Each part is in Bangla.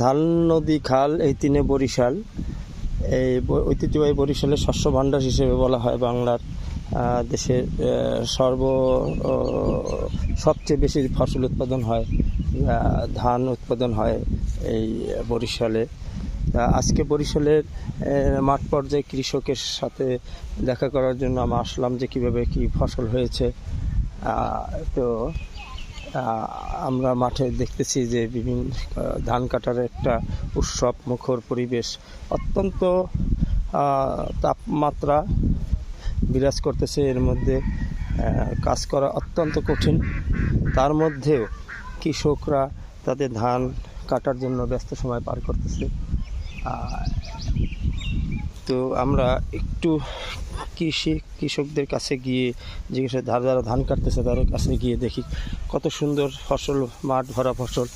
ধান নদী খাল এই তিনে বরিশাল। এই ঐতিহ্যবাহী বরিশালের শস্য ভাণ্ডার হিসেবে বলা হয় বাংলার দেশের সবচেয়ে বেশি ফসল উৎপাদন হয়, ধান উৎপাদন হয় এই বরিশালে। আজকে বরিশালের মাঠ পর্যায়ে কৃষকের সাথে দেখা করার জন্য আমরা আসলাম যে কীভাবে কী ফসল হয়েছে। তো আমরা মাঠে দেখতেছি যে বিভিন্ন ধান কাটার একটা উৎসব মুখর পরিবেশ, অত্যন্ত তাপমাত্রা বিরাজ করতেছে। এর মধ্যে কাজ করা অত্যন্ত কঠিন, তার মধ্যেও কৃষকরা তাদের ধান কাটার জন্য ব্যস্ত সময় পার করতেছে। তো আমরা একটু কৃষকদের কাছে গিয়ে জিজ্ঞেস যারা ধান কাটতেছে তাদের কাছে গিয়ে দেখি কত সুন্দর ফসল, মাঠ ভরা ফসল,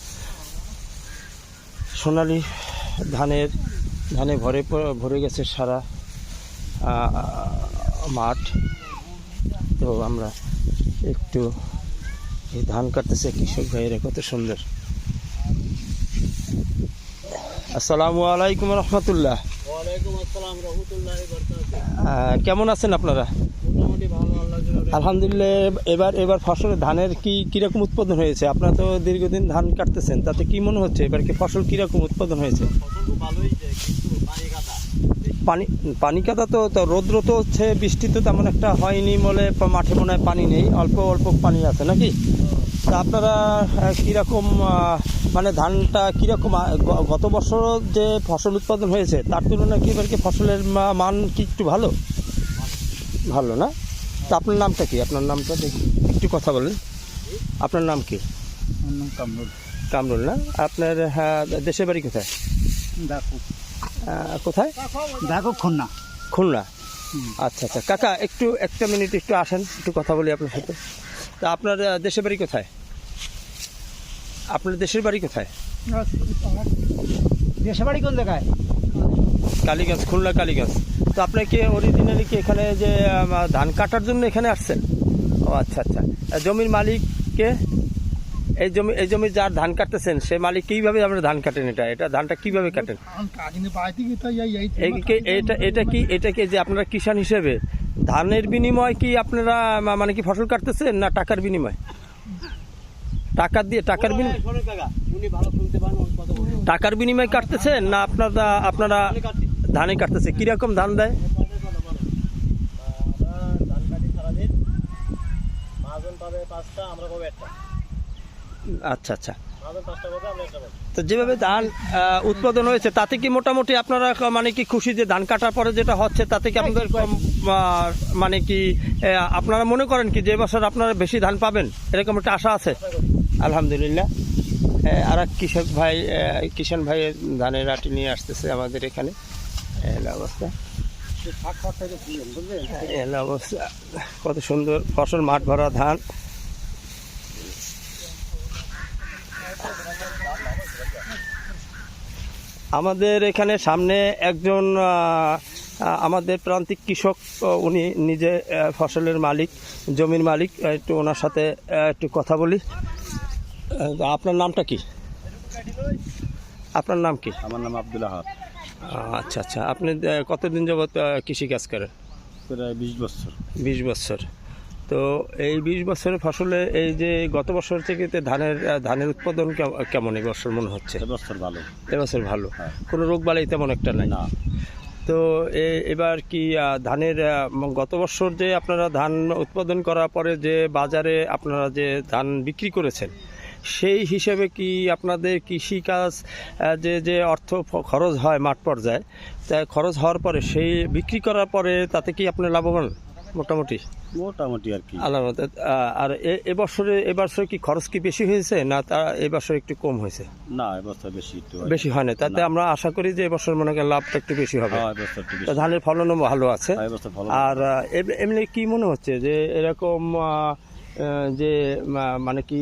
সোনালি ধানে ভরে গেছে সারা মাঠ। তো আমরা একটু এই ধান কাটতেছে কৃষক ভাইয়েরা, কত সুন্দর। আসসালামু আলাইকুম রহমতুল্লাহ। কেমন আছেন আপনারা? আলহামদুলিল্লাহ। এবার ফসলের ধানের কিরকম উৎপাদন হয়েছে? আপনারা তো দীর্ঘদিন ধান কাটতেছেন, তাতে কি মনে হচ্ছে এবার কি ফসল কিরকম উৎপাদন হয়েছে? পানি কাদা তো রৌদ্র তো হচ্ছে, বৃষ্টি তো তেমন একটা হয়নি বলে মাঠে মনে হয় পানি নেই, অল্প অল্প পানি আছে নাকি? তা আপনারা কীরকম মানে ধানটা কীরকম গত বছর যে ফসল উৎপাদন হয়েছে তার তুলনায় কি এবার কি ফসলের মান কি একটু ভালো না? তা আপনার নামটা কি? আপনার নামটা একটু কথা বলেন। আপনার নাম কি? কামরুল না? আপনার দেশের বাড়ি কোথায়? কোথায়? খুলনা। আচ্ছা। কাকা একটু একটা মিনিট একটু আসেন, একটু কথা বলি আপনার সাথে। তা আপনার দেশের বাড়ি কোথায়? দেশের বাড়ি কোথায়? কোন জায়গায়? কালীগঞ্জ, খুলনা কালীগঞ্জ। তো আপনি কি অরিজিনালি কি এখানে যে ধান কাটার জন্য এখানে আসছেন? ও আচ্ছা। জমির মালিক কে? এই জমি যার ধান কাটতেছেন সে মালিক কিভাবে আপনারা ধান কাটেন? এটা ধানটা কিভাবে কাটেন? এটা কি যে আপনারা কিষাণ হিসেবে ধানের বিনিময় কি আপনারা মানে কি ফসল কাটতেছেন না টাকার বিনিময়? টাকার বিনিময় কাটতেছেন না আপনারা ধানে কাটতেছে? কিরকম ধান দেয়? আচ্ছা। তো যেভাবে ধান উৎপাদন হয়েছে তাতে কি মোটামুটি আপনারা মানে কি খুশি যে ধান কাটার পরে যেটা হচ্ছে তাতে কি আপনাদের মানে কি আপনারা মনে করেন কি যে বছর আপনারা বেশি ধান পাবেন এরকম একটা আশা আছে? আলহামদুলিল্লাহ। আর এক কিষাণ ভাই ধানের আটি নিয়ে আসতেছে আমাদের এখানে। অবস্থা কত সুন্দর ফসল, মাঠ ভরা ধান। আমাদের এখানে সামনে একজন আমাদের প্রান্তিক কৃষক, উনি নিজে ফসলের মালিক, জমির মালিক। একটু ওনার সাথে একটু কথা বলি। আপনার নামটা কি? আপনার নাম কি? আমার নাম আব্দুল আহাদ। আচ্ছা। আপনি কতদিন যাবত কৃষি কাজ করেন? প্রায় 20 বছর। 20 বছর। তো এই 20 বছরের ফসলে এই যে গত বছর থেকে ধানের উৎপাদন কেমন এই বছর মনে হচ্ছে? এবছর ভালো। কোনো রোগ বালাই তেমন একটা নাই না। তো এবার কি ধানের গত বছর যে আপনারা ধান উৎপাদন করার পরে যে বাজারে আপনারা যে ধান বিক্রি করেছেন সেই হিসেবে কি আপনাদের কৃষিকাজ যে অর্থ খরচ হয় মাঠ পর্যায়ে, তা খরচ হওয়ার পরে সেই বিক্রি করার পরে তাতে কি আপনি লাভবান? মোটামুটি আর কি আলাদা। আর এবছরে কি খরচ কি বেশি হয়েছে না তা এবছর একটু কম হয়েছে? না, এবছর বেশি হয় না। তাতে আমরা আশা করি যে এবছর মনে করেন লাভটা একটু বেশি হবে। ধানের ফলনও ভালো আছে। আর এমনি কি মনে হচ্ছে যে এরকম যে মানে কি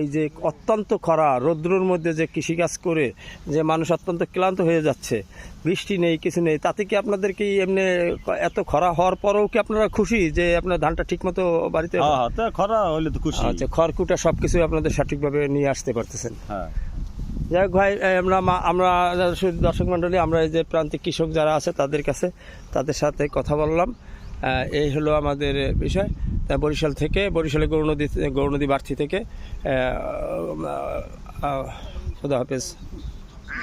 এই যে অত্যন্ত খরা রৌদ্রের মধ্যে যে কৃষিকাজ করে যে মানুষ অত্যন্ত ক্লান্ত হয়ে যাচ্ছে, বৃষ্টি নেই, কিছু নেই, তাতে কি আপনাদের কি এমনি এত খরা হওয়ার পরেও কি আপনারা খুশি যে আপনার ধানটা ঠিক মতো বাড়িতে? খরা হলে তো খুশি। আচ্ছা, খড়কুটা সবকিছু আপনাদের সঠিকভাবে নিয়ে আসতে পারতেছেন। হ্যাঁ। যাই হোক ভাই, আমরা শুধু দর্শক মণ্ডলী, আমরা এই যে প্রান্তিক কৃষক যারা আছে তাদের সাথে কথা বললাম। এই হলো আমাদের বিষয়। তা বরিশাল থেকে, বরিশালে গৌরনদী বাড়তি থেকে, খোদা হাফেজ।